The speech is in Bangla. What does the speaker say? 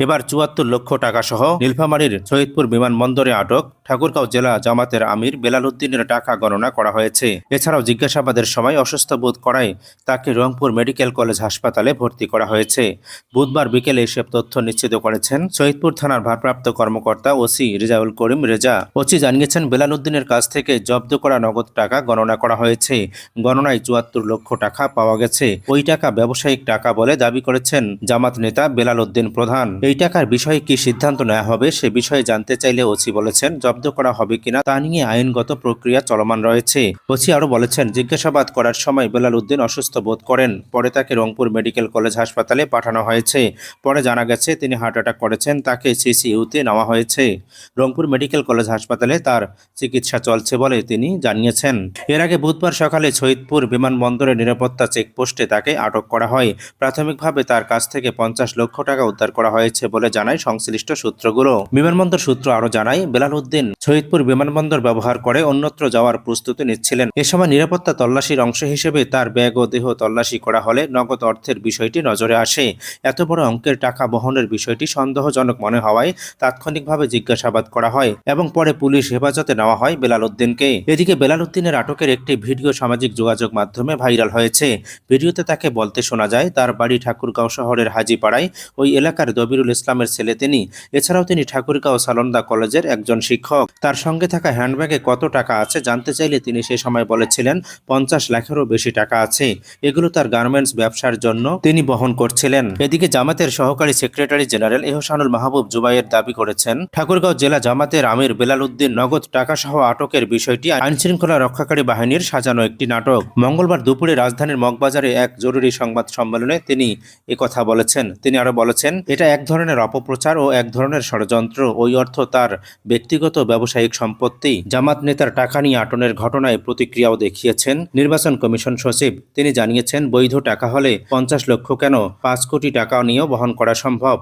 এবার ৭৪ লক্ষ টাকা সহ নীলফামারীর সৈয়দপুর বিমানবন্দরে আটক ঠাকুরগাঁও জেলা জামাতের আমির বেলাল উদ্দিনের টাকা গণনা করা হয়েছে। এছাড়াও জিজ্ঞাসাবাদের সময় অসুস্থ বোধ করায় তাকে রংপুর মেডিকেল কলেজ হাসপাতালে ভর্তি করা হয়েছে। বুধবার বিকেলে এসব তথ্য নিশ্চিত করেছেন সৈয়দপুর থানার ভারপ্রাপ্ত কর্মকর্তা ওসি রেজাউল করিম রেজা। ওসি জানিয়েছেন, বেলাল উদ্দিনের কাছ থেকে জব্দ করা নগদ টাকা গণনা করা হয়েছে। গণনায় ৭৪ লক্ষ টাকা পাওয়া গেছে। ওই টাকা ব্যবসায়িক টাকা বলে দাবি করেছেন জামাত নেতা বেলাল উদ্দিন প্রধান। এই টাকার বিষয়ে কি সিদ্ধান্ত নেওয়া হবে সে বিষয়ে জানতে চাইলে ওসি বলেছেন, জব্দ করা হবে কিনা তা নিয়ে আইনগত প্রক্রিয়া চলমান রয়েছে। ওসি আরও বলেছেন, জিজ্ঞাসাবাদ করার সময় বেলাল উদ্দিন অসুস্থ বোধ করেন। পরে তাকে রংপুর মেডিকেল কলেজ হাসপাতালে পাঠানো হয়েছে। পরে জানা গেছে তিনি হার্ট অ্যাটাক করেছেন। তাকে সিসিইউতে নেওয়া হয়েছে। রংপুর মেডিকেল কলেজ হাসপাতালে তার চিকিৎসা চলছে বলে তিনি জানিয়েছেন। এর আগে বুধবার সকালে সৈয়দপুর বিমানবন্দরের নিরাপত্তা চেকপোস্টে তাকে আটক করা হয়। প্রাথমিকভাবে তার কাছ থেকে ৫০ লক্ষ টাকা উদ্ধার করা হয়েছে বলে জানায় সংশ্লিষ্ট সূত্রগুলো। বিমানবন্দর সূত্র আরও জানায়, বেলাল উদ্দিন সৈয়দপুর বিমানবন্দর ব্যবহার করে অন্যত্র যাওয়ার প্রস্তুতি নিচ্ছিলেন। এ সময় নিরাপত্তা তল্লাশির অংশ হিসেবে তার ব্যাগ ও দেহ তল্লাশি করা হলে নগদ অর্থের বিষয়টি নজরে আসে। এত বড় অঙ্কের টাকা বহনের বিষয়টি সন্দেহজনক মনে হওয়ায় তাৎক্ষণিকভাবে জিজ্ঞাসাবাদ করা হয় এবং পরে পুলিশ হেফাজতে নেওয়া হয় বেলাল উদ্দিনকে। এদিকে বেলাল উদ্দিনের আটকের একটি ভিডিও সামাজিক যোগাযোগ মাধ্যমে ভাইরাল হয়েছে। ভিডিওতে তাকে বলতে শোনা যায়, তার বাড়ি ঠাকুরগাঁও শহরের হাজিপাড়ায়। ওই এলাকার দবিরুল ইসলামের ছেলে তিনি। এছাড়াও তিনি ঠাকুরগাঁও সালন্দা কলেজের একজন শিক্ষক। তার সঙ্গে থাকা হ্যান্ডব্যাগে কত টাকা আছে জানতে চাইলে তিনি সে সময় বলেছিলেন ৫০ লাখেরও বেশি টাকা আছে। এগুলো তার গার্মেন্টস ব্যবসার জন্য তিনি বহন করছিলেন। এদিকে জামাতের সহকারী সেক্রেটারি জেনারেল এহসানুল মাহবুব জুবাইর দাবি করেছেন, ঠাকুরগাঁও জেলা জামাতের আমির বেলাল উদ্দিন নগদ টাকা সহ আটকের বিষয়টি আইনশৃঙ্খলা রক্ষাকারী বাহিনীর সাজানো একটি নাটক। মঙ্গলবার দুপুরে রাজধানীর মগবাজারে এক জরুরি সংবাদ সম্মেলনে তিনি একথা বলেছেন। তিনি আরো বলেছেন, এটা এক ধরনের অপপ্রচার ও এক ধরনের ষড়যন্ত্র। ওই অর্থ তার ব্যক্তিগত ব্যবসায়িক সম্পত্তি। জামাত নেতার টাকা নিয়ে আটনের ঘটনায় প্রতিক্রিয়াও দেখিয়েছেন নির্বাচন কমিশন সচিব। তিনি জানিয়েছেন, বৈধ টাকা হলে ৫০ লক্ষ কেন, ৫ কোটি টাকা নিয়েও বহন করা সম্ভব।